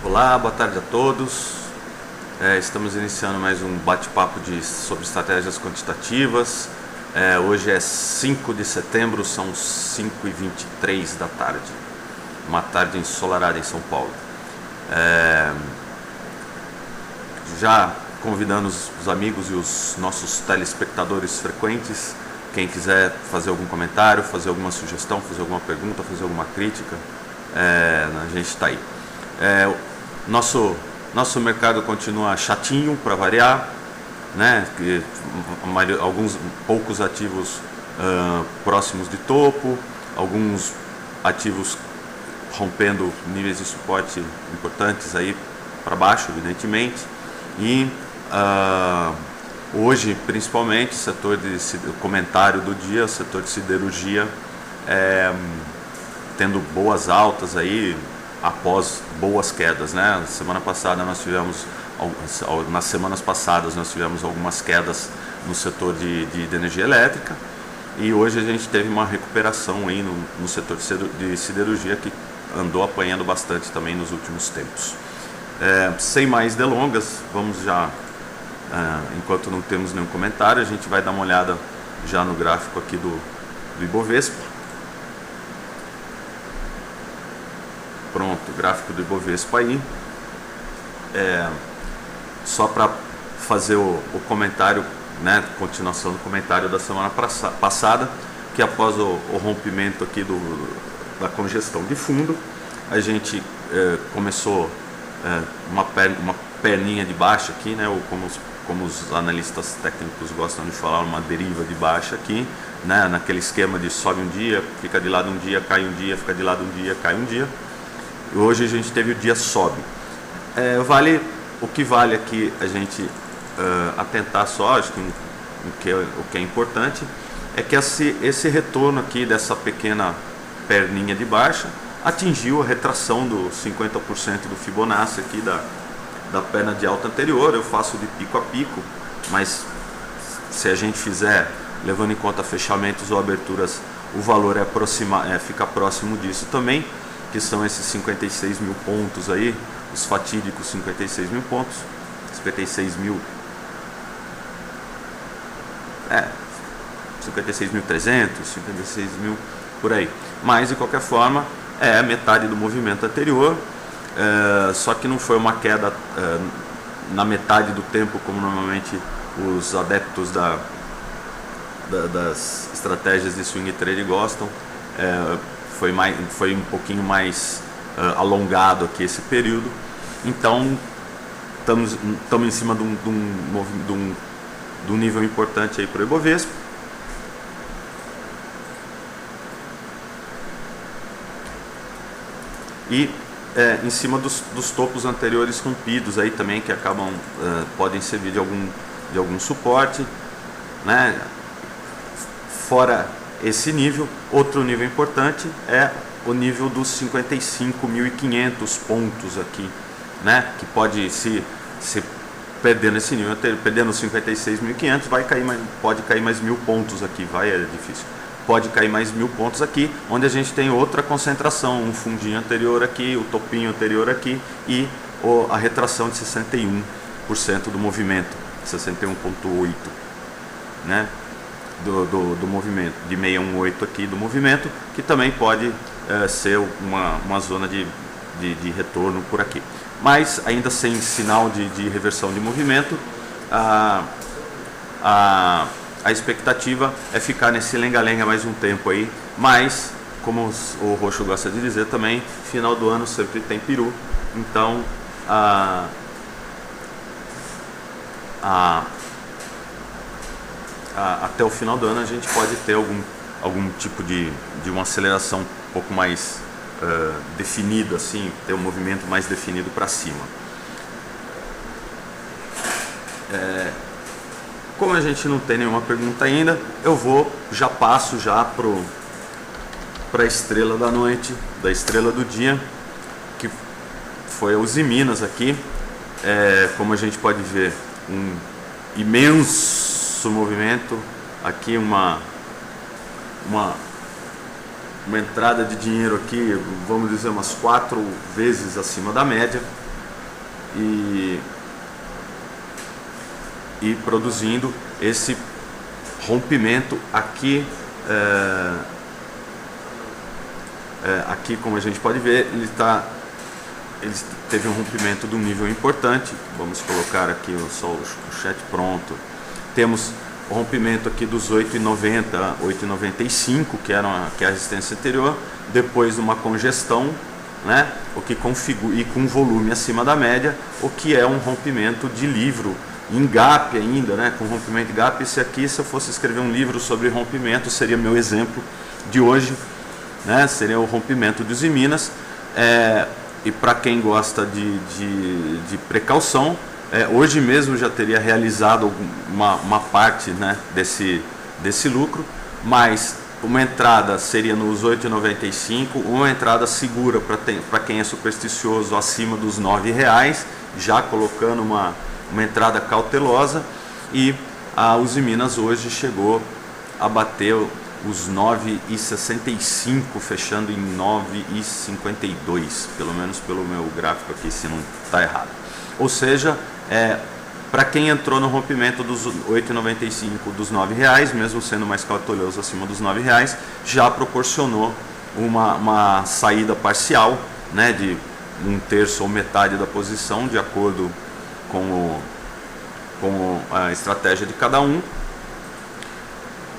Olá, boa tarde a todos. Estamos iniciando mais um bate-papo sobre estratégias quantitativas. Hoje é 5 de setembro, são 5h23 da tarde. Uma tarde ensolarada em São Paulo. Já convidando os amigos e os nossos telespectadores frequentes, quem quiser fazer algum comentário, fazer alguma sugestão, fazer alguma pergunta, fazer alguma crítica, a gente está aí. Nosso mercado continua chatinho, para variar, né? Alguns poucos ativos próximos de topo, alguns ativos rompendo níveis de suporte importantes aí para baixo, evidentemente, e hoje principalmente o comentário do dia, o setor de siderurgia tendo boas altas aí após boas quedas, né? Semana passada nós tivemos, nas semanas passadas nós tivemos algumas quedas no setor de energia elétrica, e hoje a gente teve uma recuperação aí no setor de siderurgia, que andou apanhando bastante também nos últimos tempos. Sem mais delongas, vamos já, enquanto não temos nenhum comentário, a gente vai dar uma olhada já no gráfico aqui do Ibovespa. Pronto, o gráfico do Ibovespa aí. Só para fazer o comentário, né, continuação do comentário da semana passada, que após o rompimento aqui da congestão de fundo, a gente começou uma perninha de baixa aqui, né, ou como os analistas técnicos gostam de falar, uma deriva de baixa aqui, né, naquele esquema de sobe um dia, fica de lado um dia, cai um dia, fica de lado um dia, cai um dia. Hoje a gente teve o dia sobe. O que vale aqui a gente atentar só, acho que o que é importante é que esse retorno aqui dessa pequena perninha de baixa atingiu a retração do 50% do Fibonacci aqui da perna de alta anterior. Eu faço de pico a pico, mas se a gente fizer levando em conta fechamentos ou aberturas, o valor fica próximo disso também, que são esses 56 mil pontos aí, os fatídicos 56 mil pontos, 56 mil, 56.300, 56 mil por aí. Mas de qualquer forma é metade do movimento anterior, só que não foi uma queda na metade do tempo, como normalmente os adeptos das estratégias de swing trade gostam. Foi um pouquinho mais alongado aqui esse período. Então estamos em cima de um nível importante aí para o Ibovespa. E em cima dos topos anteriores rompidos aí também, que podem servir de algum suporte, né? Fora esse nível, outro nível importante é o nível dos 55.500 pontos aqui, né? Que pode se perdendo esse nível, perdendo 56.500, pode cair mais 1.000 pontos aqui, é difícil. Pode cair mais 1.000 pontos aqui, onde a gente tem outra concentração, um fundinho anterior aqui, o topinho anterior aqui e a retração de 61% do movimento, 61,8%, né? Do movimento, de 618 aqui do movimento, que também pode ser uma zona de retorno por aqui. Mas ainda sem sinal de reversão de movimento, a expectativa é ficar nesse lenga-lenga mais um tempo aí, mas como o Roxo gosta de dizer também, final do ano sempre tem peru, então até o final do ano a gente pode ter algum tipo de uma aceleração um pouco mais definida, assim, ter um movimento mais definido para cima. Como a gente não tem nenhuma pergunta ainda, eu passo para a estrela da noite, da estrela do dia, que foi a Uzi Minas aqui. Como a gente pode ver, um imenso movimento aqui, uma entrada de dinheiro aqui, vamos dizer, umas 4 vezes acima da média, e produzindo esse rompimento aqui. Aqui, como a gente pode ver, ele teve um rompimento de um nível importante. Vamos colocar aqui só o chat pronto. Temos o rompimento aqui dos 8,90, 8,95, que é a resistência anterior, depois de uma congestão, né, o que configura, e com volume acima da média, o que é um rompimento de livro em gap ainda, né, com rompimento de gap. Esse aqui, se eu fosse escrever um livro sobre rompimento, seria meu exemplo de hoje, né, seria o rompimento de Usiminas. E para quem gosta de precaução, hoje mesmo já teria realizado uma parte, né, desse lucro, mas uma entrada seria nos 8,95, uma entrada segura para quem é supersticioso acima dos R$9, já colocando uma entrada cautelosa. E a Usiminas hoje chegou a bater os 9,65, fechando em 9,52, pelo menos pelo meu gráfico aqui, se não está errado. Ou seja, para quem entrou no rompimento dos 8,95, dos R$9, mesmo sendo mais cauteloso acima dos R$9, já proporcionou uma saída parcial, né, de 1/3 ou metade da posição, de acordo com a estratégia de cada um.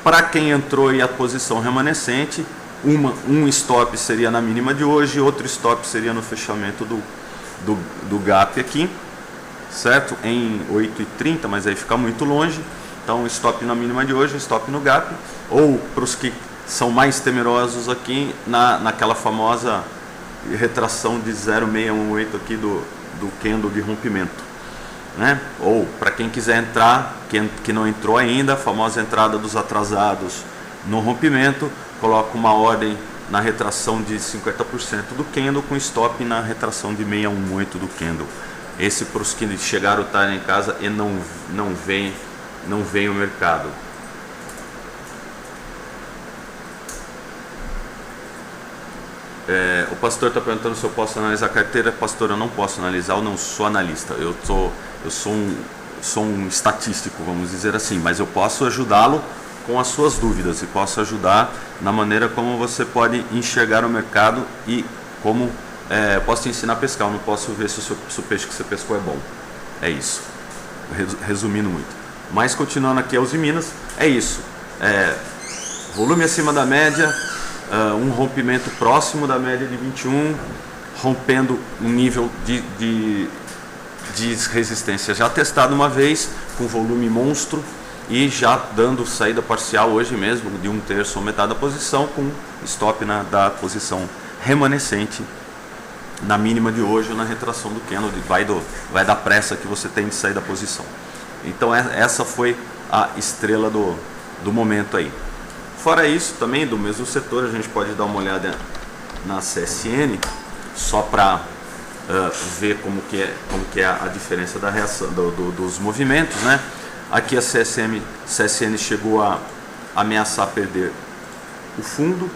Para quem entrou e a posição remanescente, um stop seria na mínima de hoje, outro stop seria no fechamento do gap aqui, certo? Em 8,30, mas aí fica muito longe. Então, stop na mínima de hoje, stop no gap. Ou para os que são mais temerosos aqui, naquela famosa retração de 0,618 aqui do candle de rompimento, né? Ou para quem quiser entrar, que não entrou ainda, a famosa entrada dos atrasados no rompimento, coloca uma ordem na retração de 50% do candle, com stop na retração de 618 do candle. Esse para os que chegaram tarde em casa e não veem o mercado. O pastor está perguntando se eu posso analisar a carteira. Pastor, eu não posso analisar, eu não sou analista. Eu sou um estatístico, vamos dizer assim, mas eu posso ajudá-lo com as suas dúvidas e posso ajudar na maneira como você pode enxergar o mercado e como posso te ensinar a pescar. Eu não posso ver se o peixe que você pescou é bom. É isso, resumindo muito. Mas continuando aqui a Usiminas, é isso. Volume acima da média, um rompimento próximo da média de 21, rompendo um nível de resistência já testado uma vez, com volume monstro, e já dando saída parcial hoje mesmo de 1/3 ou metade da posição, com stop da posição remanescente na mínima de hoje, na retração do candle, vai da pressa que você tem de sair da posição. Então essa foi a estrela do momento aí. Fora isso, também do mesmo setor, a gente pode dar uma olhada na CSN, só para ver como que é a diferença da reação dos movimentos, né? Aqui a CSN chegou a ameaçar perder o fundo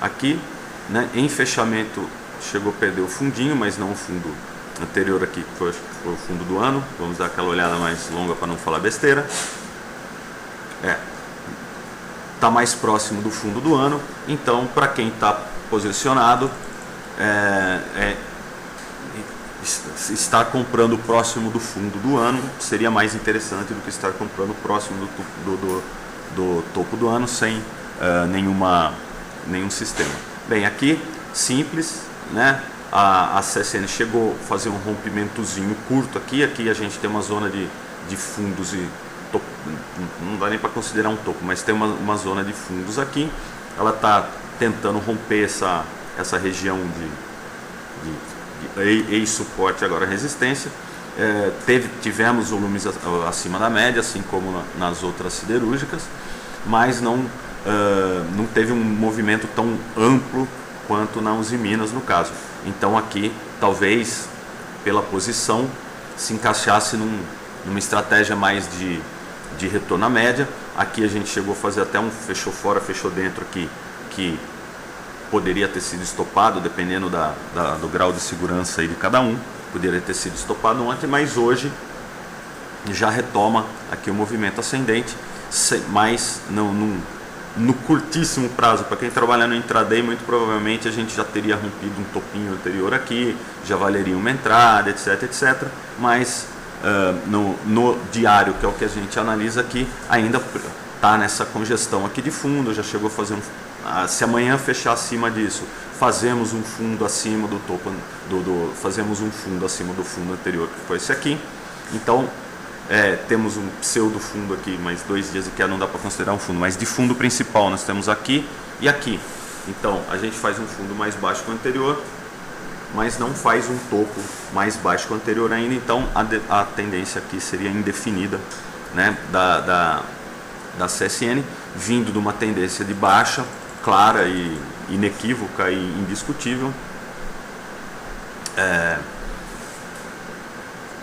aqui, né? Em fechamento chegou a perder o fundinho, mas não o fundo anterior aqui, que foi o fundo do ano. Vamos dar aquela olhada mais longa para não falar besteira. Está mais próximo do fundo do ano. Então, para quem está posicionado, estar comprando próximo do fundo do ano seria mais interessante do que estar comprando próximo do topo do ano sem nenhum sistema. Bem, aqui simples, né? A CSN chegou a fazer um rompimentozinho curto aqui a gente tem uma zona de fundos e topo, não dá nem para considerar um topo, mas tem uma zona de fundos aqui. Ela está tentando romper essa região de suporte, agora resistência. Tivemos volumes acima da média, assim como nas outras siderúrgicas, mas não teve um movimento tão amplo quanto na Usiminas no caso. Então aqui talvez pela posição se encaixasse numa estratégia mais de retorno à média. Aqui a gente chegou a fazer até um fechou fora, fechou dentro aqui, que poderia ter sido estopado dependendo do grau de segurança aí de cada um. poderia ter sido estopado ontem, mas hoje já retoma aqui o movimento ascendente, mas no curtíssimo prazo. Para quem trabalha no intraday, muito provavelmente a gente já teria rompido um topinho anterior aqui, já valeria uma entrada, etc, etc, mas no diário, que é o que a gente analisa aqui, ainda está nessa congestão aqui de fundo, já chegou a fazer se amanhã fechar acima disso, fazemos um fundo acima do topo, fazemos um fundo acima do fundo anterior, que foi esse aqui. Então temos um pseudo fundo aqui, mas 2 dias que não dá para considerar um fundo, mas de fundo principal nós temos aqui e aqui. Então a gente faz um fundo mais baixo que o anterior, mas não faz um topo mais baixo que o anterior ainda. Então a tendência aqui seria indefinida, né, da CSN, vindo de uma tendência de baixa clara e inequívoca e indiscutível,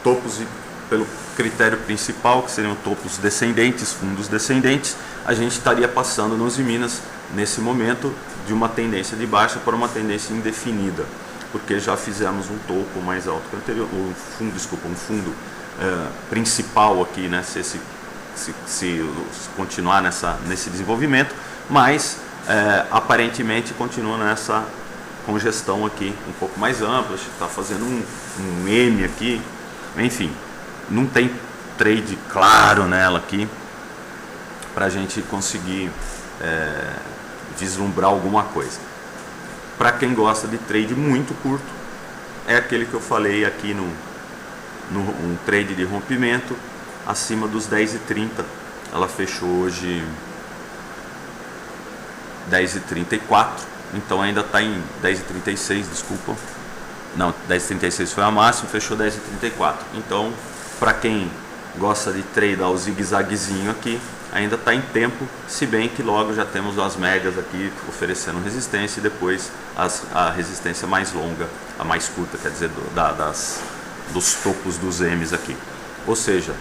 topos pelo critério principal, que seriam topos descendentes, fundos descendentes, a gente estaria passando nos Minas nesse momento de uma tendência de baixa para uma tendência indefinida, porque já fizemos um topo mais alto que o anterior, um fundo principal aqui, né, se continuar nesse desenvolvimento, mas aparentemente continua nessa congestão aqui um pouco mais ampla, está fazendo um M aqui, enfim, não tem trade claro nela aqui para a gente conseguir vislumbrar alguma coisa. Para quem gosta de trade muito curto, é aquele que eu falei aqui um trade de rompimento acima dos 10,30. Ela fechou hoje 10,34, então ainda está em 10,36, desculpa. Não, 10,36 foi a máxima, fechou 10,34. Então, para quem gosta de tradear o zigue-zaguezinho aqui, ainda está em tempo, se bem que logo já temos as médias aqui oferecendo resistência e depois a resistência mais longa, a mais curta, quer dizer, dos topos dos M's aqui. Ou seja,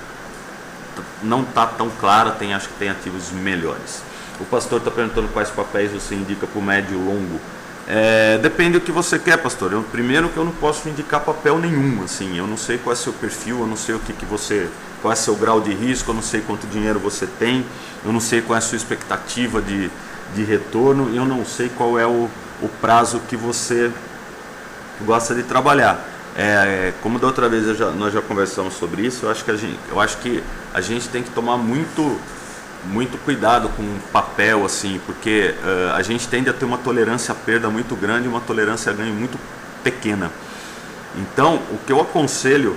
não está tão clara, acho que tem ativos melhores. O pastor está perguntando quais papéis você indica para o médio e longo. Depende do que você quer, pastor. Primeiro que eu não posso indicar papel nenhum, assim, eu não sei qual é seu perfil, eu não sei qual é seu grau de risco, eu não sei quanto dinheiro você tem, eu não sei qual é a sua expectativa de retorno, eu não sei qual é o prazo que você gosta de trabalhar. Como da outra vez nós já conversamos sobre isso, eu acho que a gente tem que tomar muito cuidado com o papel, assim, porque a gente tende a ter uma tolerância à perda muito grande e uma tolerância a ganho muito pequena. Então, o que eu aconselho,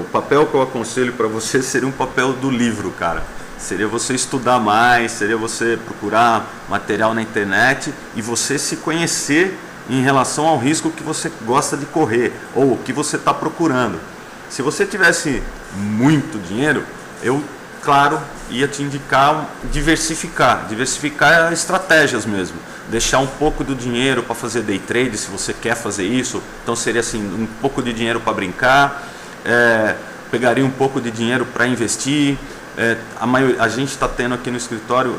o papel que eu aconselho para você seria um papel do livro, cara. Seria você estudar mais, seria você procurar material na internet e você se conhecer em relação ao risco que você gosta de correr ou o que você está procurando. Se você tivesse muito dinheiro, eu, claro, ia te indicar diversificar estratégias mesmo, deixar um pouco do dinheiro para fazer day trade, se você quer fazer isso. Então seria assim, um pouco de dinheiro para brincar, pegaria um pouco de dinheiro para investir. A gente está tendo aqui no escritório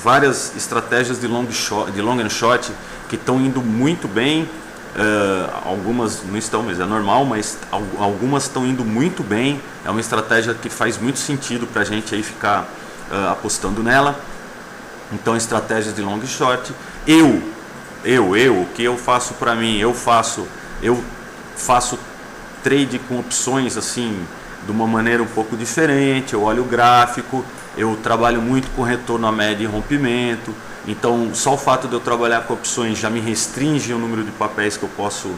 várias estratégias de long and short que estão indo muito bem. Algumas não estão, mas é normal, mas algumas estão indo muito bem. É uma estratégia que faz muito sentido para a gente aí ficar apostando nela. Então, estratégias de long e short. O que eu faço para mim? Eu faço trade com opções assim, de uma maneira um pouco diferente. Eu olho o gráfico, eu trabalho muito com retorno à média e rompimento. Então, só o fato de eu trabalhar com opções já me restringe o número de papéis que eu posso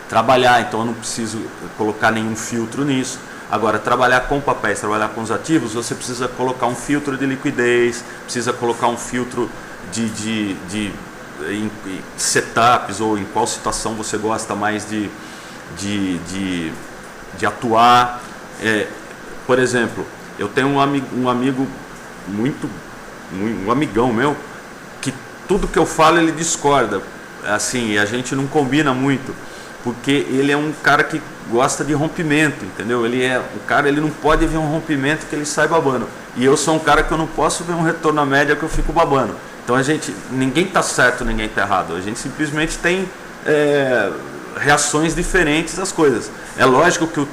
trabalhar, então eu não preciso colocar nenhum filtro nisso. Agora, trabalhar com papéis, trabalhar com os ativos, você precisa colocar um filtro de liquidez, precisa colocar um filtro de setups, ou em qual situação você gosta mais de atuar. Por exemplo, eu tenho um amigo um amigão meu, que tudo que eu falo ele discorda, assim, a gente não combina muito, porque ele é um cara que gosta de rompimento, entendeu? Ele não pode ver um rompimento que ele sai babando, e eu sou um cara que eu não posso ver um retorno à média que eu fico babando. Então ninguém está certo, ninguém está errado, a gente simplesmente tem reações diferentes às coisas. É lógico que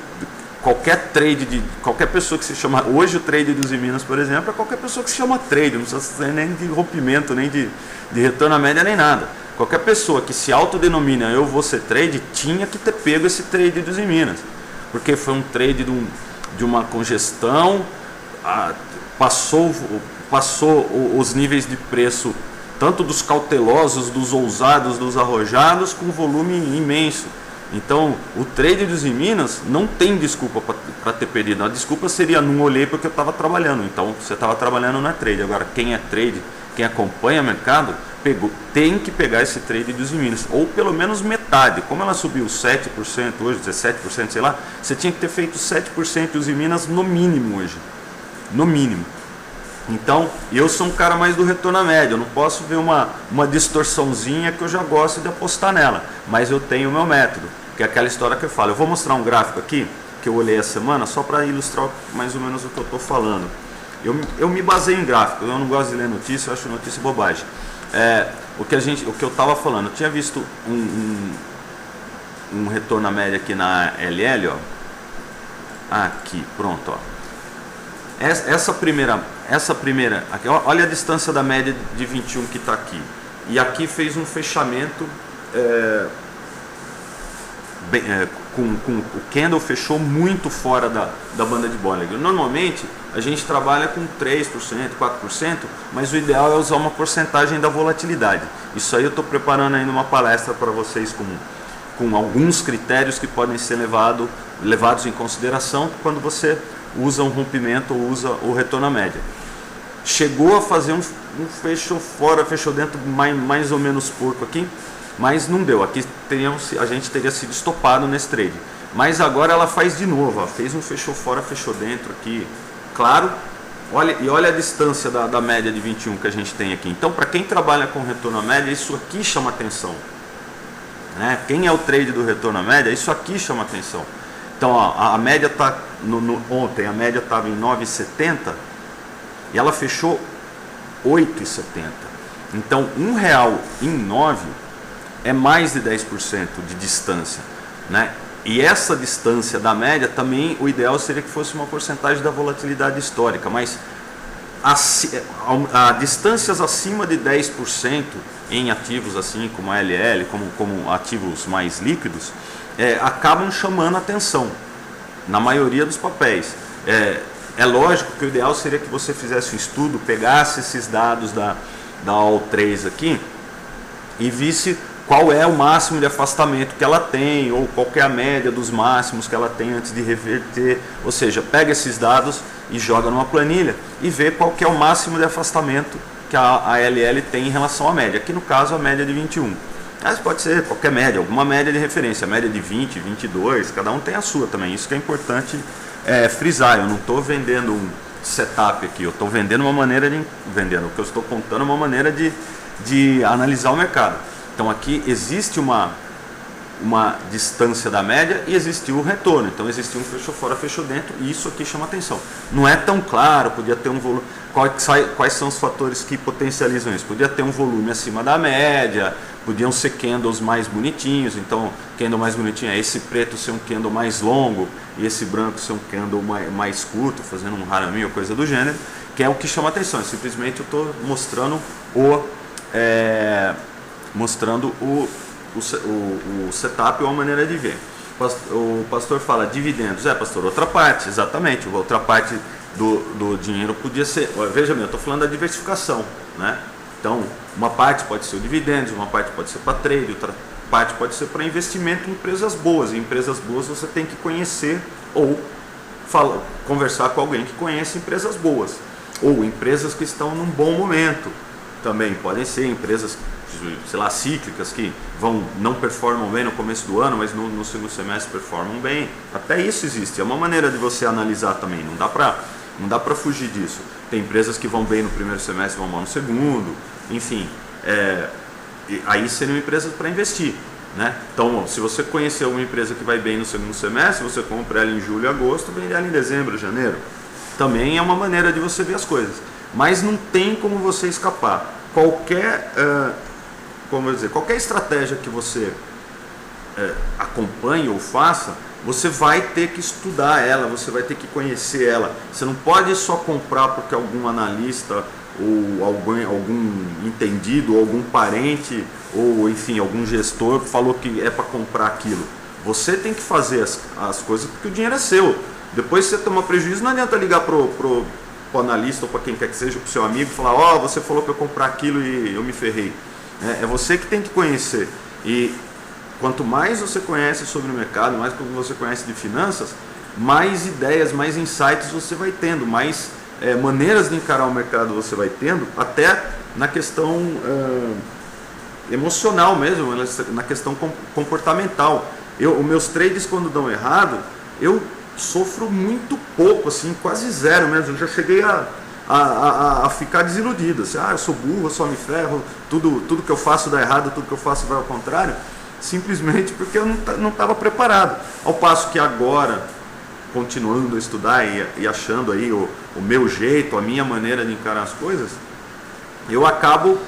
qualquer trade de qualquer pessoa que se chama, hoje o trade dos Minas, por exemplo, é qualquer pessoa que se chama trade, não precisa ser nem de rompimento, nem de retorno à média, nem nada. Qualquer pessoa que se autodenomina eu vou ser trade, tinha que ter pego esse trade dos Minas, porque foi um trade de uma congestão, passou os níveis de preço, tanto dos cautelosos, dos ousados, dos arrojados, com volume imenso. Então, o trade dos Minas não tem desculpa para ter perdido. A desculpa seria, não olhei porque eu estava trabalhando. Então, você estava trabalhando, não é trade. Agora, quem é trade, quem acompanha o mercado, tem que pegar esse trade dos Minas. Ou pelo menos metade. Como ela subiu 7% hoje, 17%, sei lá, você tinha que ter feito 7% dos Minas no mínimo hoje. No mínimo. Então, eu sou um cara mais do retorno à média, eu não posso ver uma distorçãozinha que eu já gosto de apostar nela, mas eu tenho o meu método, que é aquela história que eu falo. Eu vou mostrar um gráfico aqui, que eu olhei a semana, só para ilustrar mais ou menos o que eu estou falando. Eu me baseio em gráfico, eu não gosto de ler notícia, eu acho notícia bobagem. O que eu estava falando, eu tinha visto um retorno à média aqui na LL, ó. Aqui, pronto, ó. Essa primeira aqui, olha a distância da média de 21 que está aqui. E aqui fez um fechamento, com o candle fechou muito fora da banda de Bollinger. Normalmente a gente trabalha com 3%, 4%, mas o ideal é usar uma porcentagem da volatilidade. Isso aí eu estou preparando ainda uma palestra para vocês com alguns critérios que podem ser levados em consideração quando você usa um rompimento ou usa o retorno à média. Chegou a fazer um fechou fora, fechou dentro, mais ou menos porco aqui, mas não deu. Aqui a gente teria sido estopado nesse trade. Mas agora ela faz de novo, ó, fez um fechou fora, fechou dentro aqui. Claro, olha a distância da média de 21 que a gente tem aqui. Então, para quem trabalha com retorno à média, isso aqui chama atenção. Né? Quem é o trade do retorno à média, isso aqui chama atenção. Então, ó, a média está, ontem a média estava em 9,70 e ela fechou 8,70. Então, R$1 em 9 é mais de 10% de distância. Né? E essa distância da média também, o ideal seria que fosse uma porcentagem da volatilidade histórica, mas a distâncias acima de 10% em ativos assim como a LL, como ativos mais líquidos, acabam chamando atenção na maioria dos papéis. É lógico que o ideal seria que você fizesse um estudo, pegasse esses dados da All3 aqui e visse qual é o máximo de afastamento que ela tem, ou qual é a média dos máximos que ela tem antes de reverter. Ou seja, pega esses dados e joga numa planilha e vê qual que é o máximo de afastamento que a LL tem em relação à média. Aqui no caso a média de 21. Mas pode ser qualquer média, alguma média de referência, média de 20, 22, cada um tem a sua também. Isso que é importante frisar. Eu não estou vendendo um setup aqui, eu estou vendendo uma maneira de o que eu estou contando é uma maneira de analisar o mercado. Então aqui existe uma distância da média e existe o retorno. Então existe um fechou fora, fechou dentro, e isso aqui chama atenção. Não é tão claro, podia ter um volume. Quais são os fatores que potencializam isso? Podia ter um volume acima da média, podiam ser candles mais bonitinhos. Então, candle mais bonitinho é esse preto ser um candle mais longo e esse branco ser um candle mais curto, fazendo um harami ou coisa do gênero, que é o que chama atenção. Simplesmente eu estou mostrando o setup ou a maneira de ver. O pastor fala dividendos. Pastor, outra parte, exatamente. Outra parte do dinheiro podia ser. Veja bem, eu estou falando da diversificação, né? Então, uma parte pode ser o dividendos, uma parte pode ser para trade, outra parte pode ser para investimento em empresas boas. Em empresas boas você tem que conhecer ou conversar com alguém que conhece empresas boas. Ou empresas que estão num bom momento. Também podem ser empresas, sei lá, cíclicas que não performam bem no começo do ano, mas no segundo semestre performam bem. Até isso existe, é uma maneira de você analisar também, não dá para fugir disso. Tem empresas que vão bem no primeiro semestre e vão mal no segundo, enfim, aí seriam empresas para investir, né? Então, se você conhecer uma empresa que vai bem no segundo semestre, você compra ela em julho e agosto, vende ela em dezembro, janeiro. Também é uma maneira de você ver as coisas, mas não tem como você escapar. Qualquer estratégia que você acompanhe ou faça, você vai ter que estudar ela, você vai ter que conhecer ela. Você não pode só comprar porque algum analista ou algum entendido, ou algum parente, ou enfim, algum gestor falou que é para comprar aquilo. Você tem que fazer as coisas porque o dinheiro é seu. Depois você toma prejuízo, não adianta ligar pro analista ou para quem quer que seja, pro seu amigo, e falar, você falou para eu comprar aquilo e eu me ferrei. É você que tem que conhecer. E quanto mais você conhece sobre o mercado, mais você conhece de finanças, mais ideias, mais insights você vai tendo, mais maneiras de encarar o mercado você vai tendo, até na questão emocional mesmo, na questão comportamental. Os meus trades, quando dão errado, eu sofro muito pouco, assim, quase zero mesmo. Eu já cheguei a ficar desiludido, assim, eu sou burro, eu só me ferro, tudo que eu faço dá errado, tudo que eu faço vai ao contrário, simplesmente porque eu não estava preparado. Ao passo que agora, continuando a estudar e achando aí o meu jeito, a minha maneira de encarar as coisas, eu acabo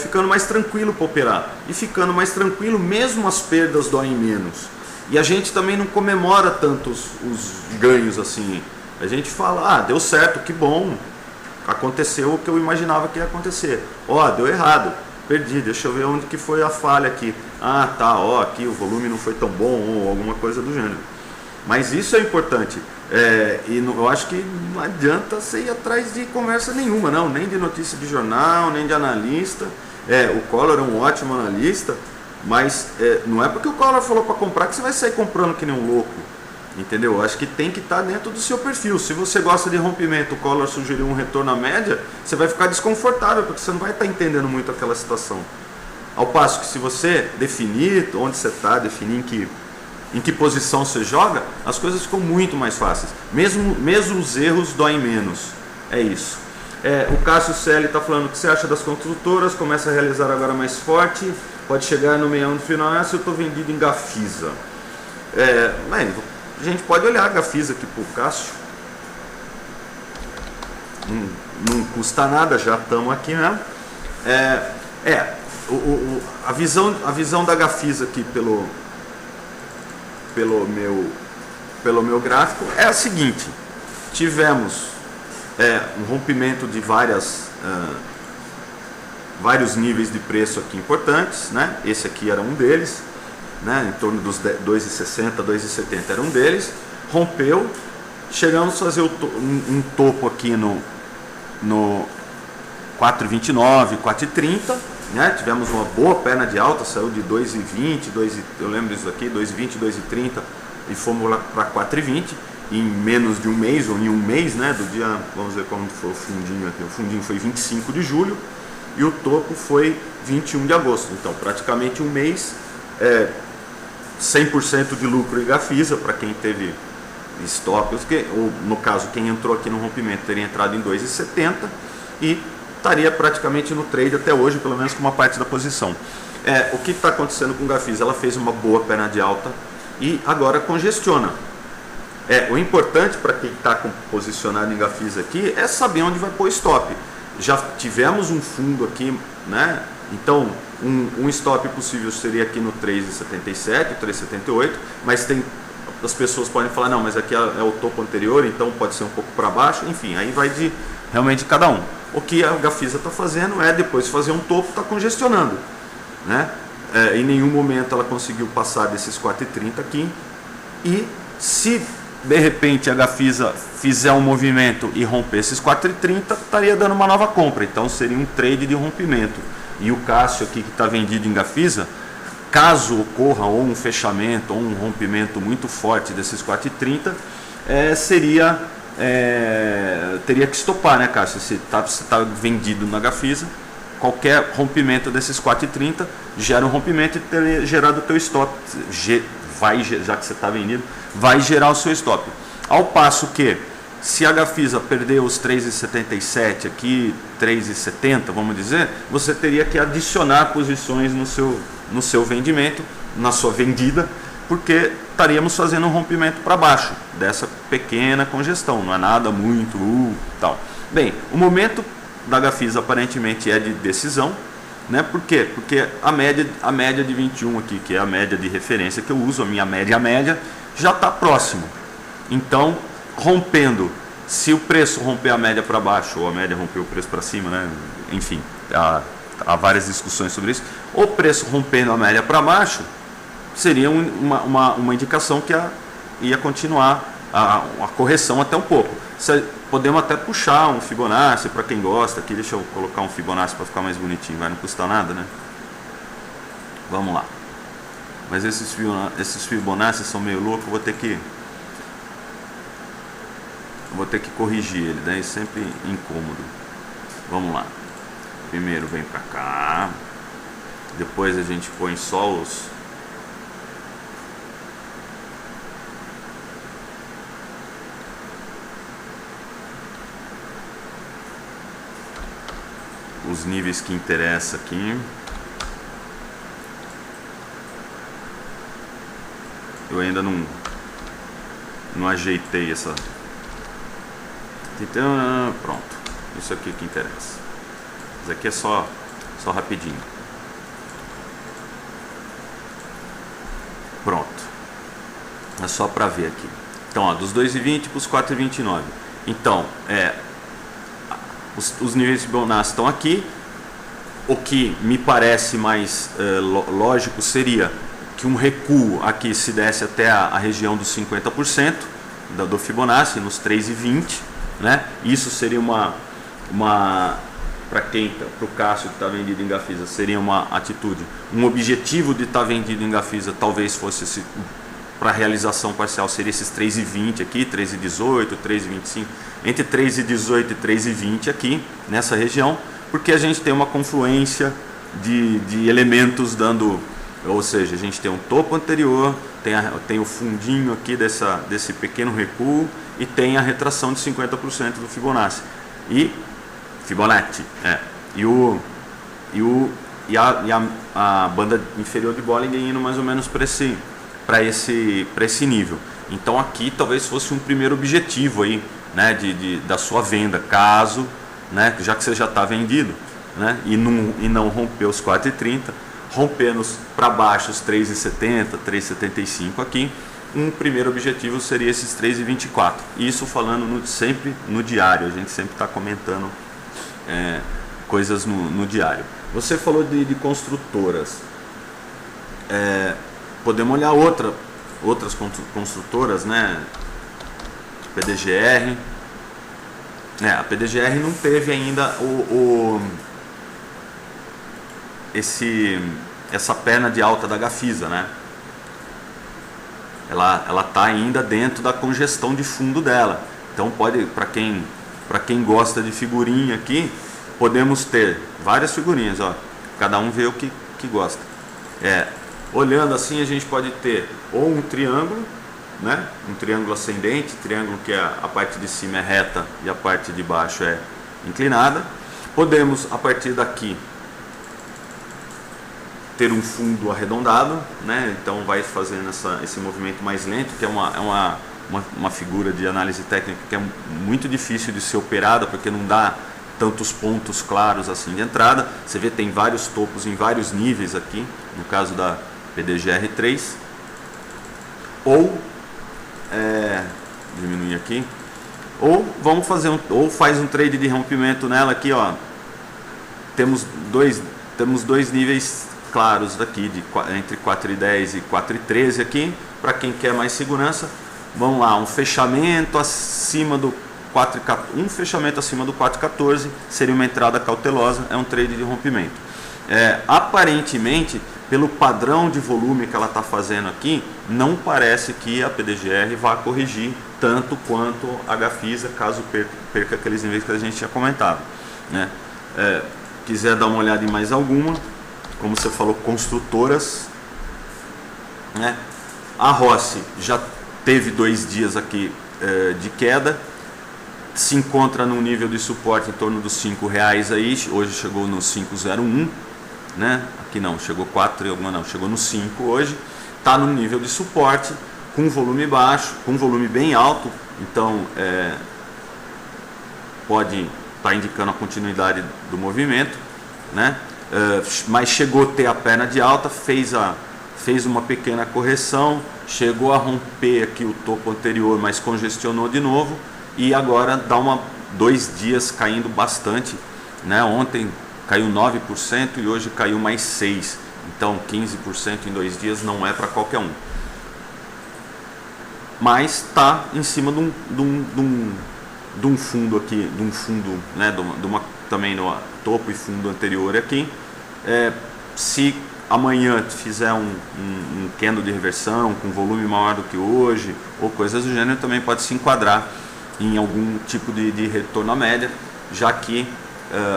ficando mais tranquilo para operar. E ficando mais tranquilo, mesmo as perdas doem menos. E a gente também não comemora tanto os ganhos assim. A gente fala, deu certo, que bom, aconteceu o que eu imaginava que ia acontecer. Deu errado, perdi, deixa eu ver onde que foi a falha aqui. Aqui o volume não foi tão bom, ou alguma coisa do gênero. Mas isso é importante. Eu acho que não adianta você ir atrás de conversa nenhuma, não, nem de notícia de jornal, nem de analista. O Collor é um ótimo analista, mas não é porque o Collor falou para comprar que você vai sair comprando que nem um louco, entendeu? Eu acho que tem que estar dentro do seu perfil. Se você gosta de rompimento, o Collor sugeriu um retorno à média, você vai ficar desconfortável, porque você não vai estar entendendo muito aquela situação. Ao passo que se você definir onde você está, definir em que posição você joga, as coisas ficam muito mais fáceis. Mesmo os erros doem menos. É isso. O Cássio Celli está falando o que você acha das construtoras, começa a realizar agora mais forte, pode chegar no meião do final, se eu estou vendido em Gafisa. A gente pode olhar a Gafisa aqui para o Cássio. Não custa nada, já estamos aqui mesmo. A visão da Gafisa aqui pelo meu gráfico é a seguinte: tivemos um rompimento de vários níveis de preço aqui importantes, né? Esse aqui era um deles, né? Em torno dos 2,60, 2,70 era um deles, rompeu, chegamos a fazer um topo aqui no 4,29, 4,30, né? Tivemos uma boa perna de alta, saiu de 2,20, eu lembro disso aqui, 2,20, 2,30 e fomos lá para 4,20 em menos de um mês, ou em um mês, né? Do dia, vamos ver como foi o fundinho aqui. O fundinho foi 25 de julho e o topo foi 21 de agosto. Então, praticamente um mês, 100% de lucro em Gafisa para quem teve stop, ou no caso, quem entrou aqui no rompimento teria entrado em 2,70 e estaria praticamente no trade até hoje, pelo menos com uma parte da posição. O que está acontecendo com Gafisa? Ela fez uma boa perna de alta e agora congestiona. O importante para quem está posicionado em Gafisa aqui é saber onde vai pôr stop. Já tivemos um fundo aqui, né? Então, um stop possível seria aqui no 3,77, 3,78, mas as pessoas podem falar, não, mas aqui é o topo anterior, então pode ser um pouco para baixo, enfim, aí vai realmente de cada um. O que a Gafisa está fazendo depois de fazer um topo, está congestionando, né? Em nenhum momento ela conseguiu passar desses 4,30 aqui, e se de repente a Gafisa fizer um movimento e romper esses 4,30, estaria dando uma nova compra, então seria um trade de rompimento. E o Cássio aqui que está vendido em Gafisa, caso ocorra ou um fechamento ou um rompimento muito forte desses 4,30, teria que estopar, né, Cássio? Se está vendido na Gafisa, qualquer rompimento desses 4,30 gera um rompimento e teria gerado o teu stop, já que você está vendido, vai gerar o seu stop. Ao passo que, se a Gafisa perder os 3,77 aqui, 3,70, vamos dizer, você teria que adicionar posições no seu vendimento, na sua vendida, porque estaríamos fazendo um rompimento para baixo dessa pequena congestão, não é nada muito tal. Bem, o momento da Gafisa aparentemente é de decisão, né? Por quê? Porque a média de 21 aqui, que é a média de referência que eu uso, a minha média, já está próximo. Então, rompendo, se o preço romper a média para baixo, ou a média romper o preço para cima, né? Enfim, há várias discussões sobre isso. O preço rompendo a média para baixo seria uma indicação que ia continuar a correção até um pouco. Podemos até puxar um Fibonacci para quem gosta aqui. Deixa eu colocar um Fibonacci para ficar mais bonitinho, vai não custar nada, né? Vamos lá. Mas esses Fibonacci são meio loucos, eu vou ter que corrigir ele, daí sempre incômodo. Vamos lá. Primeiro vem para cá, depois a gente põe só os níveis que interessam aqui. Eu ainda não ajeitei essa. Então, pronto. Isso aqui que interessa. Isso aqui é só rapidinho. Pronto. É só para ver aqui. Então, ó, dos 2,20 para os 4,29. Então, os níveis de Fibonacci estão aqui. O que me parece mais lógico seria que um recuo aqui se desse até a região dos 50% do Fibonacci, nos 3,20, né? Isso seria para o Cássio que está vendido em Gafisa, seria uma atitude. Um objetivo de estar vendido em Gafisa talvez fosse para realização parcial, seria esses 3,20 aqui, 3,18, 3,25, entre 3,18 e 3,20 aqui, nessa região, porque a gente tem uma confluência de elementos dando, ou seja, a gente tem um topo anterior, tem o fundinho aqui desse pequeno recuo e tem a retração de 50% do Fibonacci. Fibonacci, a banda inferior de Bollinger indo mais ou menos para esse nível. Então aqui talvez fosse um primeiro objetivo aí, né, da sua venda, caso, né, já que você já está vendido, né, e não rompeu os 4,30, rompendo para baixo os 3,70, 3,75 aqui, um primeiro objetivo seria esses 3,24. Isso falando sempre no diário, a gente sempre está comentando coisas no diário. Você falou de construtoras. Podemos olhar outras construtoras, né? PDGR. A PDGR não teve ainda essa perna de alta da Gafisa, né? Ela está ainda dentro da congestão de fundo dela. Então para quem gosta de figurinha aqui, podemos ter várias figurinhas, ó. Cada um vê o que gosta. Olhando assim, a gente pode ter ou um triângulo, né? Um triângulo ascendente, triângulo que a parte de cima é reta e a parte de baixo é inclinada. Podemos, a partir daqui, ter um fundo arredondado, né? Então vai fazendo esse movimento mais lento, que é uma figura de análise técnica que é muito difícil de ser operada, porque não dá tantos pontos claros assim de entrada. Você vê, tem vários topos em vários níveis aqui, no caso da PDGR3. Ou diminuir aqui, ou vamos fazer faz um trade de rompimento nela aqui, ó. Temos dois níveis claros daqui, entre 4,10 e 4,13 aqui, para quem quer mais segurança. Vamos lá, um fechamento acima do 4,14 seria uma entrada cautelosa, é um trade de rompimento. Aparentemente, pelo padrão de volume que ela está fazendo aqui, não parece que a PDGR vá corrigir tanto quanto a Gafisa, caso perca aqueles níveis que a gente tinha comentado, né? Quiser dar uma olhada em mais alguma, como você falou, construtoras, né? A Rossi já teve 2 dias aqui de queda, se encontra num nível de suporte em torno dos R$5 aí, hoje chegou no 5,01, né? Aqui não, chegou 4 e alguma não, chegou no 5 hoje, está num nível de suporte, com volume baixo, com volume bem alto, então pode estar indicando a continuidade do movimento, né? mas chegou a ter a perna de alta, fez uma pequena correção, chegou a romper aqui o topo anterior, mas congestionou de novo, e agora dá 2 dias caindo bastante, né? Ontem caiu 9% e hoje caiu mais 6%, então 15% em 2 dias não é para qualquer um. Mas está em cima de um fundo aqui, né, também no topo e fundo anterior aqui. Se amanhã fizer um candle de reversão com volume maior do que hoje, ou coisas do gênero, também pode se enquadrar em algum tipo de retorno à média, já que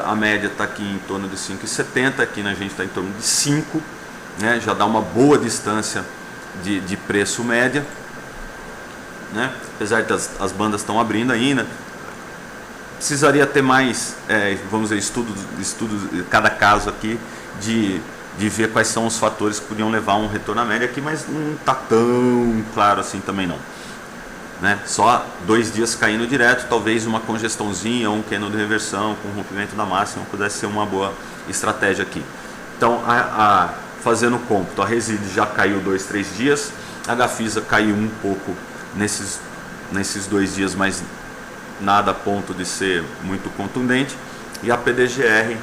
a média está aqui em torno de 5,70, aqui a gente está em torno de 5, né, já dá uma boa distância de preço média, né? Apesar de as bandas estão abrindo ainda, precisaria ter mais, vamos dizer, estudos de cada caso aqui, de ver quais são os fatores que podiam levar a um retorno à média aqui, mas não está tão claro assim também não, né? Só 2 dias caindo direto, talvez uma congestãozinha ou um candle de reversão com rompimento da máxima pudesse ser uma boa estratégia aqui. Então, fazendo o cômputo, a Reside já caiu 2, 3 dias, a Gafisa caiu um pouco nesses 2 dias, mas nada a ponto de ser muito contundente, e a PDGR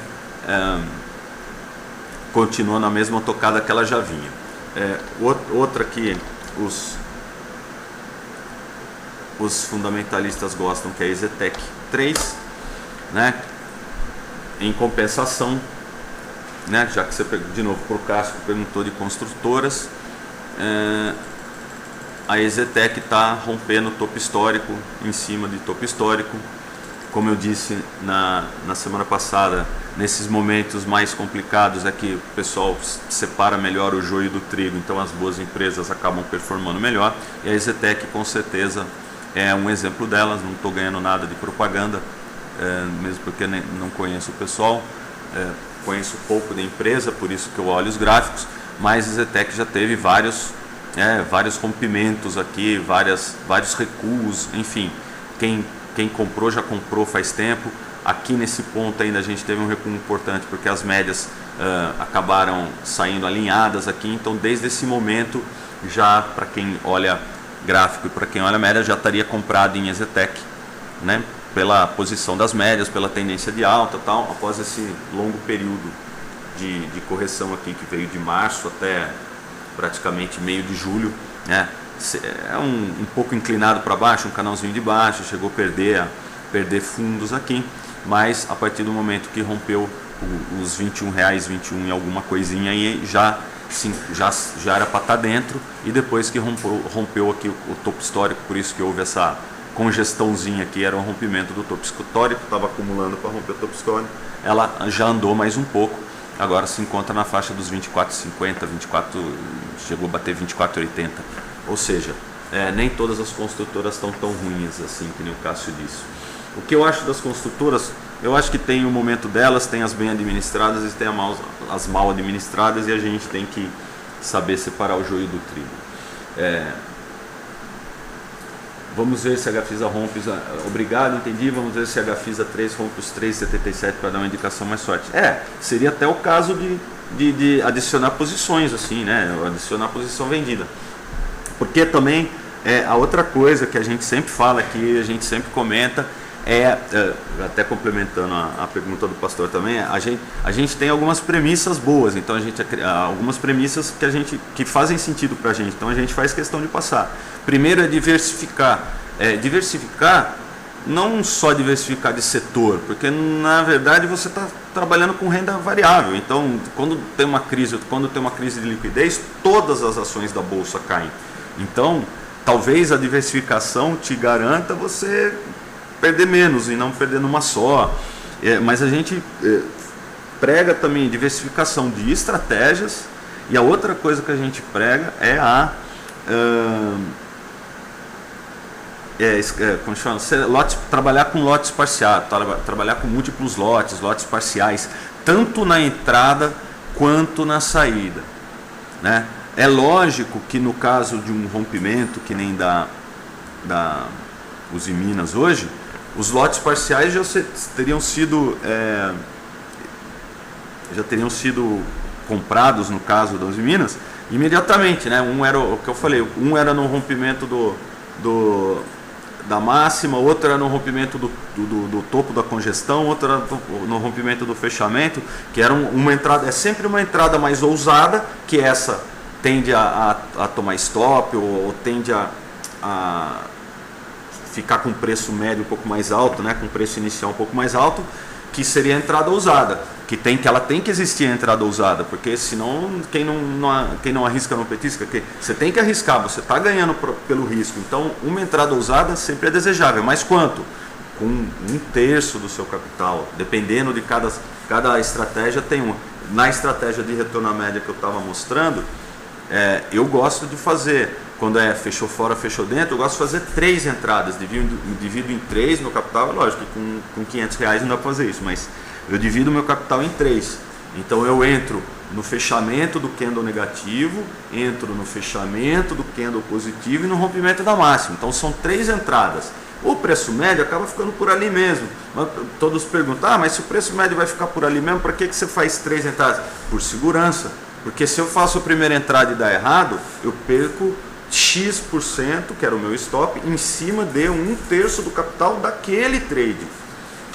continua na mesma tocada que ela já vinha. Outra que os fundamentalistas gostam, que é a EZTEC 3, né? Em compensação, né? Já que você, de novo, por Cássio perguntou de construtoras, a EZTEC está rompendo topo histórico, em cima de topo histórico. Como eu disse na semana passada, nesses momentos mais complicados é que o pessoal separa melhor o joio do trigo, então as boas empresas acabam performando melhor, e a EZTEC com certeza é um exemplo delas. Não estou ganhando nada de propaganda, mesmo porque não conheço o pessoal, conheço pouco da empresa, por isso que eu olho os gráficos, mas a EZTEC já teve vários rompimentos aqui, vários recuos, enfim, quem comprou já comprou faz tempo. Aqui nesse ponto ainda a gente teve um recuo importante porque as médias acabaram saindo alinhadas aqui, então desde esse momento já, para quem olha gráfico e para quem olha média, já estaria comprado em EZTEC, né, pela posição das médias, pela tendência de alta tal, após esse longo período de correção aqui que veio de março até praticamente meio de julho, né? É um pouco inclinado para baixo, um canalzinho de baixo, chegou a perder fundos aqui, mas a partir do momento que rompeu os R$21, 21 e alguma coisinha, aí já era para estar dentro, e depois que rompeu aqui o topo histórico, por isso que houve essa congestãozinha aqui, era um rompimento do topo histórico, estava acumulando para romper o topo histórico, ela já andou mais um pouco. Agora se encontra na faixa dos 24,50, chegou a bater 24,80. Ou seja, nem todas as construtoras estão tão ruins assim, que nem o Cássio disse. O que eu acho das construtoras, eu acho que tem o momento delas, tem as bem administradas e tem as mal administradas, e a gente tem que saber separar o joio do trigo. Vamos ver se a Gafisa rompe. Obrigado, entendi. Vamos ver se a Gafisa 3 rompe os 3,77 para dar uma indicação mais forte. Seria até o caso de adicionar posições, assim, né? Adicionar posição vendida. Porque também a outra coisa que a gente sempre fala aqui, a gente sempre comenta, até complementando a pergunta do pastor também, a gente tem algumas premissas boas, então algumas premissas que fazem sentido para a gente, então a gente faz questão de passar. Primeiro é diversificar. Diversificar, não só diversificar de setor, porque na verdade você está trabalhando com renda variável, então quando tem uma crise de liquidez, todas as ações da bolsa caem. Então, talvez a diversificação te garanta você perder menos e não perder numa só. Mas a gente prega também diversificação de estratégias, e a outra coisa que a gente prega é como chama? Trabalhar com lotes parciais, trabalhar com múltiplos lotes parciais, tanto na entrada quanto na saída, né? É lógico que no caso de um rompimento, que nem da Uzi Minas hoje, os lotes parciais já teriam sido já teriam sido comprados, no caso da Uzi Minas, imediatamente, né? Um era o que eu falei, um era no rompimento da máxima, outro era no rompimento do topo da congestão, outro era no rompimento do fechamento, que era uma entrada, é sempre uma entrada mais ousada, que essa tende a tomar stop ou tende a ficar com preço médio um pouco mais alto, né? Com preço inicial um pouco mais alto, que seria a entrada ousada, que ela tem que existir a entrada ousada, porque senão quem não arrisca não petisca, que você tem que arriscar, você está ganhando pelo risco, então uma entrada ousada sempre é desejável, mas quanto? Com 1/3 do seu capital, dependendo de cada estratégia tem uma. Na estratégia de retorno à média que eu estava mostrando, eu gosto de fazer, quando fechou fora, fechou dentro, eu gosto de fazer 3 entradas, divido em 3 meu capital, lógico que com R$500 não dá para fazer isso, mas eu divido meu capital em 3. Então eu entro no fechamento do candle negativo, entro no fechamento do candle positivo e no rompimento da máxima. Então são 3 entradas. O preço médio acaba ficando por ali mesmo. Todos perguntam, mas se o preço médio vai ficar por ali mesmo, para que você faz 3 entradas? Por segurança. Porque se eu faço a primeira entrada e dá errado, eu perco X%, que era o meu stop, em cima de 1/3 do capital daquele trade,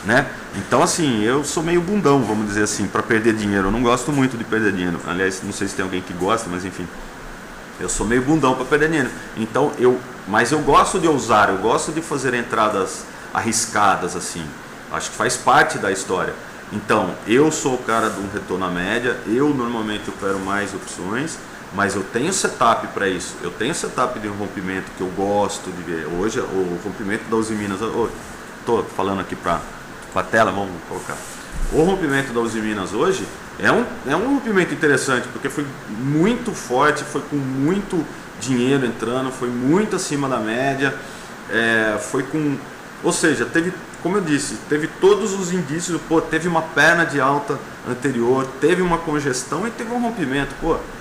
né? Então assim, eu sou meio bundão, vamos dizer assim, para perder dinheiro. Eu não gosto muito de perder dinheiro. Aliás, não sei se tem alguém que gosta, mas enfim, eu sou meio bundão para perder dinheiro. Então mas eu gosto de ousar, eu gosto de fazer entradas arriscadas assim. Acho que faz parte da história. Então, eu sou o cara do retorno à média, eu normalmente opero mais opções, mas eu tenho setup para isso. Eu tenho setup de um rompimento que eu gosto de ver. Hoje, o rompimento da Uzi Minas, estou falando aqui para a tela, vamos colocar. O rompimento da Uzi Minas hoje é um rompimento interessante, porque foi muito forte, foi com muito dinheiro entrando, foi muito acima da média, ou seja, teve, como eu disse, teve todos os indícios, teve uma perna de alta anterior, teve uma congestão e teve um rompimento.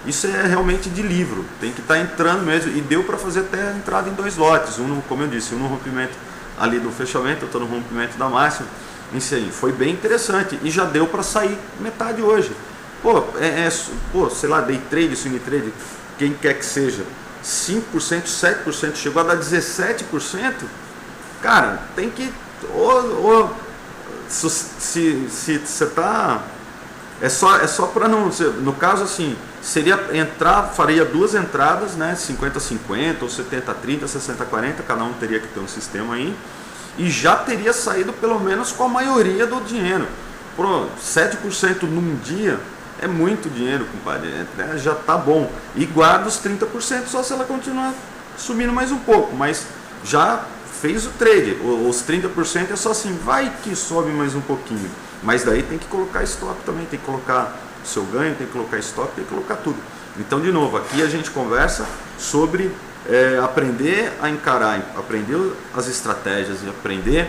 Isso é realmente de livro, tem que estar entrando mesmo, e deu para fazer até a entrada em 2 lotes, como eu disse, um no rompimento ali do fechamento, outro no rompimento da máxima. Isso aí foi bem interessante e já deu para sair metade hoje. Sei lá, day trade, swing trade, quem quer que seja, 5%, 7%, chegou a dar 17%. Cara, tem que. Se você tá. É só para não. No caso, assim, faria 2 entradas, né? 50-50, ou 70-30, 60-40, cada um teria que ter um sistema aí. E já teria saído pelo menos com a maioria do dinheiro. 7% num dia é muito dinheiro, compadre. Já tá bom. E guarda os 30% só se ela continuar subindo mais um pouco. Mas já fez o trade. Os 30% é só assim, vai que sobe mais um pouquinho. Mas daí tem que colocar stop também. Tem que colocar o seu ganho, tem que colocar stop, tem que colocar tudo. Então, de novo, aqui a gente conversa sobre aprender a encarar, aprender as estratégias e aprender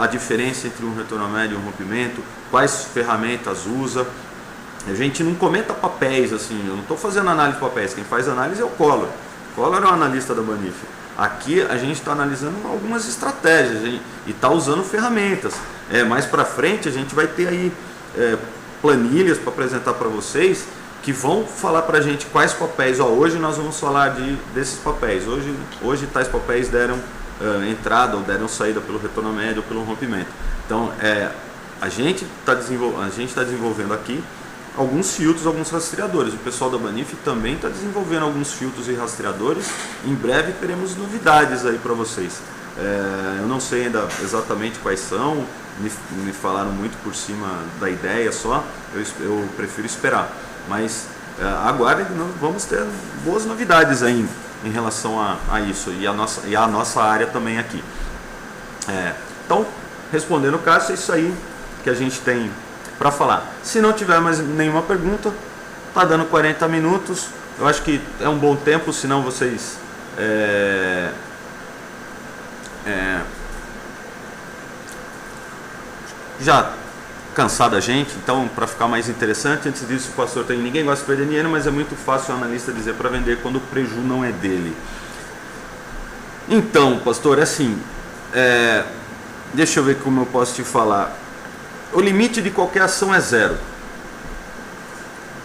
a diferença entre um retorno à média e um rompimento, quais ferramentas usa. A gente não comenta papéis, assim, eu não estou fazendo análise de papéis, quem faz análise é o Collor. O Collor é um analista da Banif. Aqui a gente está analisando algumas estratégias e está usando ferramentas. Mais para frente a gente vai ter aí planilhas para apresentar para vocês, que vão falar para a gente quais papéis. Hoje nós vamos falar desses papéis. Hoje tais papéis deram entrada ou deram saída pelo retorno à média ou pelo rompimento. Então a gente está desenvolvendo aqui alguns filtros, alguns rastreadores. O pessoal da Banif também está desenvolvendo alguns filtros e rastreadores. Em breve teremos novidades aí para vocês. Eu não sei ainda exatamente quais são, me falaram muito por cima da ideia só, eu prefiro esperar. Mas aguardem, vamos ter boas novidades aí em relação a isso e a nossa área também aqui. Então, respondendo o caso, é isso aí que a gente tem para falar. Se não tiver mais nenhuma pergunta, tá dando 40 minutos. Eu acho que é um bom tempo, senão vocês já cansado da gente. Então, para ficar mais interessante, antes disso, o pastor tem: ninguém gosta de perder dinheiro, mas é muito fácil o analista dizer para vender quando o preju não é dele. Então, pastor, assim, deixa eu ver como eu posso te falar. O limite de qualquer ação é 0.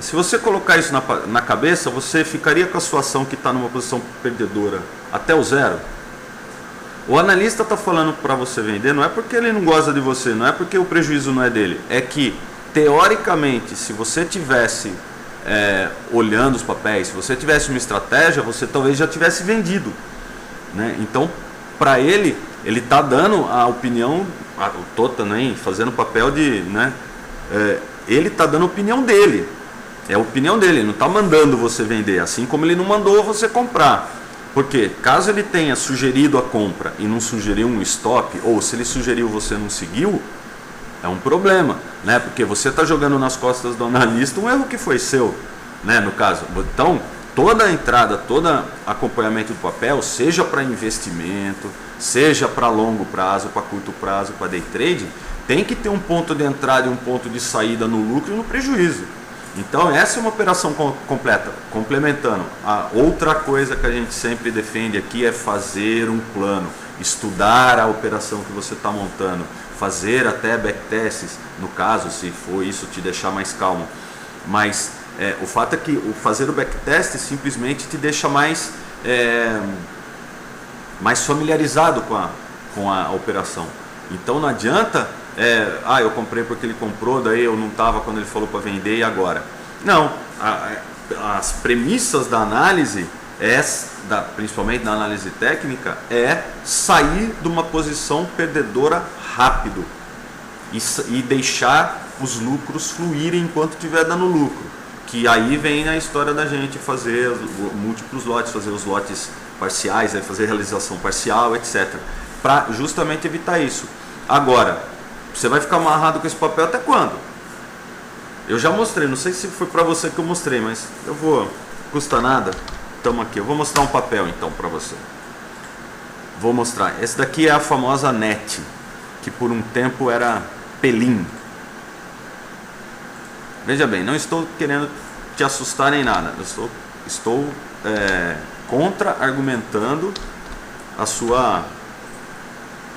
Se você colocar isso na cabeça, você ficaria com a sua ação que está numa posição perdedora até o zero? O analista está falando para você vender, não é porque ele não gosta de você, não é porque o prejuízo não é dele, é que teoricamente, se você tivesse olhando os papéis, se você tivesse uma estratégia, você talvez já tivesse vendido, né? Então, para ele está dando a opinião, estou também fazendo o papel de, né? Ele está dando a opinião dele, é a opinião dele, ele não está mandando você vender, assim como ele não mandou você comprar. Porque caso ele tenha sugerido a compra e não sugeriu um stop, ou se ele sugeriu e você não seguiu, é um problema, né? Porque você está jogando nas costas do analista um erro que foi seu, né? No caso, então toda a entrada, todo acompanhamento do papel, seja para investimento, seja para longo prazo, para curto prazo, para day trade, tem que ter um ponto de entrada e um ponto de saída no lucro e no prejuízo. Então essa é uma operação completa. Complementando, a outra coisa que a gente sempre defende aqui é fazer um plano, estudar a operação que você está montando, fazer até backtests, no caso, se for isso te deixar mais calmo. Mas o fato é que fazer o backtest simplesmente te deixa mais familiarizado com a operação. Então não adianta eu comprei porque ele comprou, daí eu não estava quando ele falou para vender e agora. Não, as premissas da análise, principalmente da análise técnica, é sair de uma posição perdedora rápido e deixar os lucros fluírem enquanto estiver dando lucro. Que aí vem a história da gente fazer múltiplos lotes, fazer os lotes parciais, fazer realização parcial, etc. Para justamente evitar isso. Agora, você vai ficar amarrado com esse papel até quando? Eu já mostrei, não sei se foi para você que eu mostrei, mas eu vou, custa nada. Estamos aqui, eu vou mostrar um papel então para você. Vou mostrar, esse daqui é a famosa NET, que por um tempo era Pelin. Veja bem, não estou querendo te assustar nem nada, eu estou contra-argumentando a sua,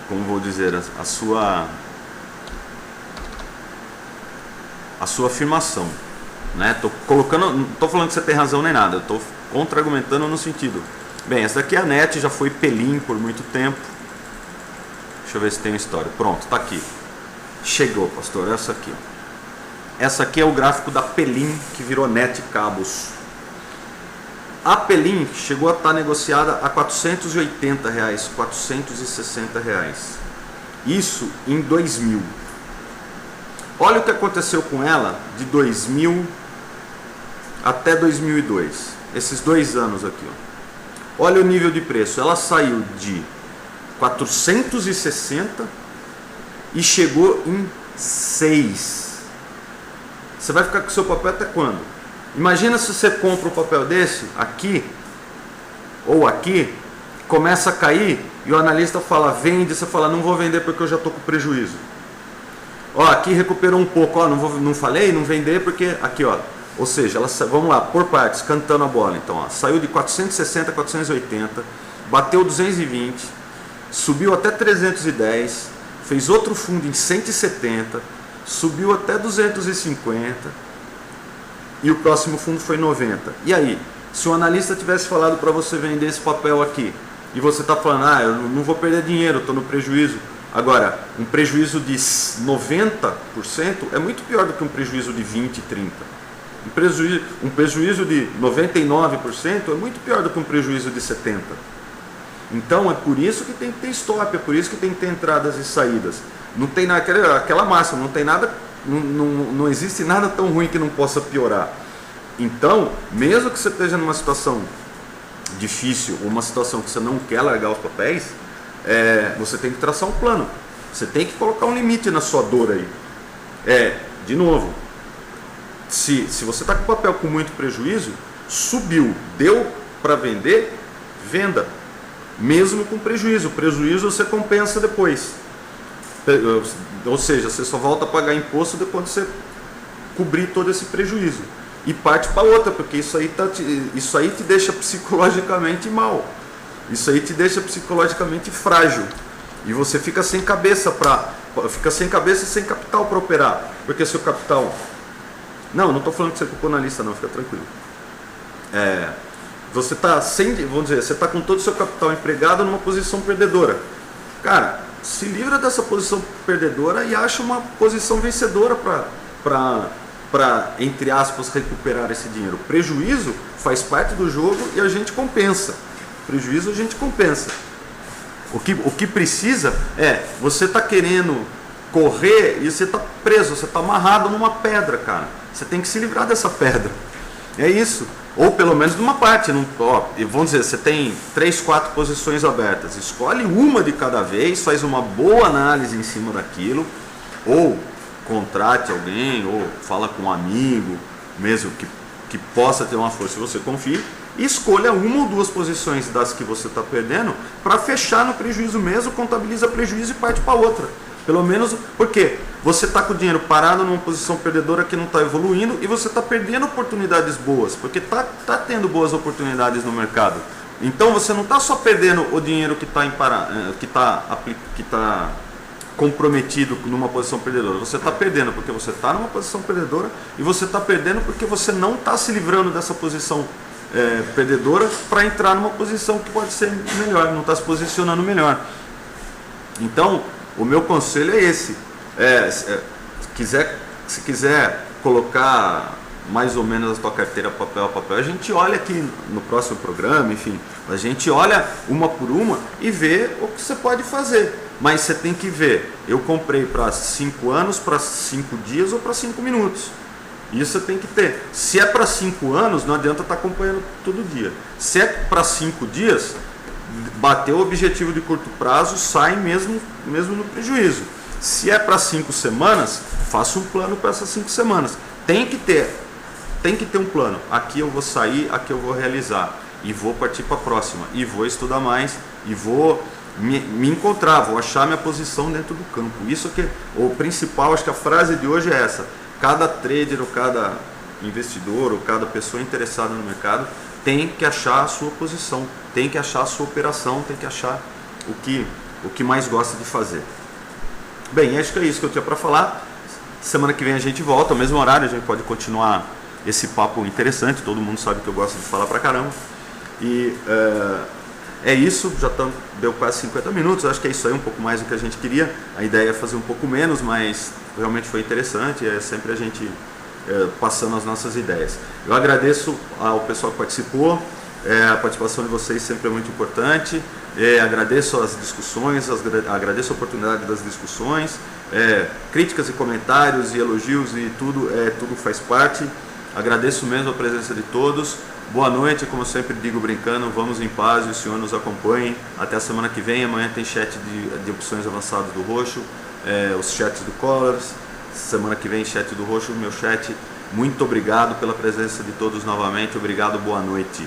como vou dizer, a sua afirmação, né? Não estou falando que você tem razão nem nada, eu estou contra-argumentando no sentido. Bem, essa daqui é a NET, já foi Pelin por muito tempo. Deixa eu ver se tem uma história. Pronto, está aqui. Chegou, pastor, essa aqui. Essa aqui é o gráfico da Pelin, que virou NET Cabos. A Pelin chegou a estar negociada a R$480, R$460. Isso em 2000. Olha o que aconteceu com ela de 2000 até 2002. Esses 2 anos aqui. Ó. Olha o nível de preço. Ela saiu de 460 e chegou em 6. Você vai ficar com o seu papel até quando? Imagina se você compra um papel desse, aqui, ou aqui, começa a cair e o analista fala, vende, você fala, não vou vender porque eu já estou com prejuízo. Ó, aqui recuperou um pouco, ó, não falei, não vender porque aqui, ó, ou seja, vamos lá, por partes, cantando a bola. Então, ó, saiu de 460 a 480, bateu 220, subiu até 310, fez outro fundo em 170, subiu até 250 e o próximo fundo foi 90. E aí, se o analista tivesse falado para você vender esse papel aqui e você está falando, eu não vou perder dinheiro, estou no prejuízo. Agora, um prejuízo de 90% é muito pior do que um prejuízo de 20%, 30%. Um prejuízo de 99% é muito pior do que um prejuízo de 70%. Então, é por isso que tem que ter stop, é por isso que tem que ter entradas e saídas. Não tem aquela máxima, não tem nada, não existe nada tão ruim que não possa piorar. Então, mesmo que você esteja numa situação difícil, ou uma situação que você não quer largar os papéis, você tem que traçar um plano. Você tem que colocar um limite na sua dor aí. De novo, se você está com o papel com muito prejuízo, subiu, deu para vender, venda. Mesmo com prejuízo. O prejuízo você compensa depois. Ou seja, você só volta a pagar imposto depois de você cobrir todo esse prejuízo. E parte para outra, porque isso aí te deixa psicologicamente mal. Isso aí te deixa psicologicamente frágil. E você fica sem cabeça e sem capital para operar. Porque seu capital Não estou falando que você colocou na lista não, fica tranquilo. Você está vamos dizer, você está com todo o seu capital empregado numa posição perdedora. Cara, se livra dessa posição perdedora e acha uma posição vencedora para, entre aspas, recuperar esse dinheiro. Prejuízo faz parte do jogo e a gente compensa. Prejuízo a gente compensa. O que precisa você está querendo correr e você está preso, você está amarrado numa pedra, cara. Você tem que se livrar dessa pedra. É isso. Ou pelo menos de uma parte. Vamos dizer, você tem 3, 4 posições abertas. Escolhe uma de cada vez, faz uma boa análise em cima daquilo, ou contrate alguém, ou fala com um amigo, mesmo que possa ter uma força, se você confie, e escolha uma ou 2 posições das que você está perdendo para fechar no prejuízo mesmo, contabiliza prejuízo e parte para outra. Pelo menos, porque você está com o dinheiro parado numa posição perdedora que não está evoluindo e você está perdendo oportunidades boas, porque está tendo boas oportunidades no mercado. Então você não está só perdendo o dinheiro que está comprometido numa posição perdedora, você está perdendo porque você está numa posição perdedora e você está perdendo porque você não está se livrando dessa posição perdedora para entrar numa posição que pode ser melhor, não está se posicionando melhor. Então, o meu conselho é esse. Se quiser colocar mais ou menos a tua carteira papel a papel, a gente olha aqui no próximo programa, enfim, a gente olha uma por uma e vê o que você pode fazer. Mas você tem que ver, eu comprei para 5 anos, para 5 dias ou para 5 minutos. Isso você tem que ter. Se é para 5 anos, não adianta estar acompanhando todo dia. Se é para 5 dias, bateu o objetivo de curto prazo, sai mesmo no prejuízo. Se é para 5 semanas, faça um plano para essas 5 semanas. Tem que ter um plano. Aqui eu vou sair, aqui eu vou realizar. E vou partir para a próxima. E vou estudar mais. E vou me encontrar, vou achar minha posição dentro do campo. Isso que o principal, acho que a frase de hoje é essa. Cada trader, ou cada investidor, ou cada pessoa interessada no mercado tem que achar a sua posição, tem que achar a sua operação, tem que achar o que mais gosta de fazer. Bem, acho que é isso que eu tinha para falar. Semana que vem a gente volta, ao mesmo horário, a gente pode continuar esse papo interessante, todo mundo sabe que eu gosto de falar pra caramba. E é isso, deu quase 50 minutos, acho que é isso aí, um pouco mais do que a gente queria. A ideia é fazer um pouco menos, mas realmente foi interessante, é sempre a gente passando as nossas ideias. Eu agradeço ao pessoal que participou, a participação de vocês sempre é muito importante, agradeço as discussões, agradeço a oportunidade das discussões, críticas e comentários e elogios e tudo faz parte. Agradeço mesmo a presença de todos. Boa noite, como eu sempre digo brincando, vamos em paz e o Senhor nos acompanhe. Até a semana que vem, amanhã tem chat de opções avançadas do Roxo, os chats do Colors. Semana que vem chat do Roxo, meu chat. Muito obrigado pela presença de todos novamente, obrigado, boa noite.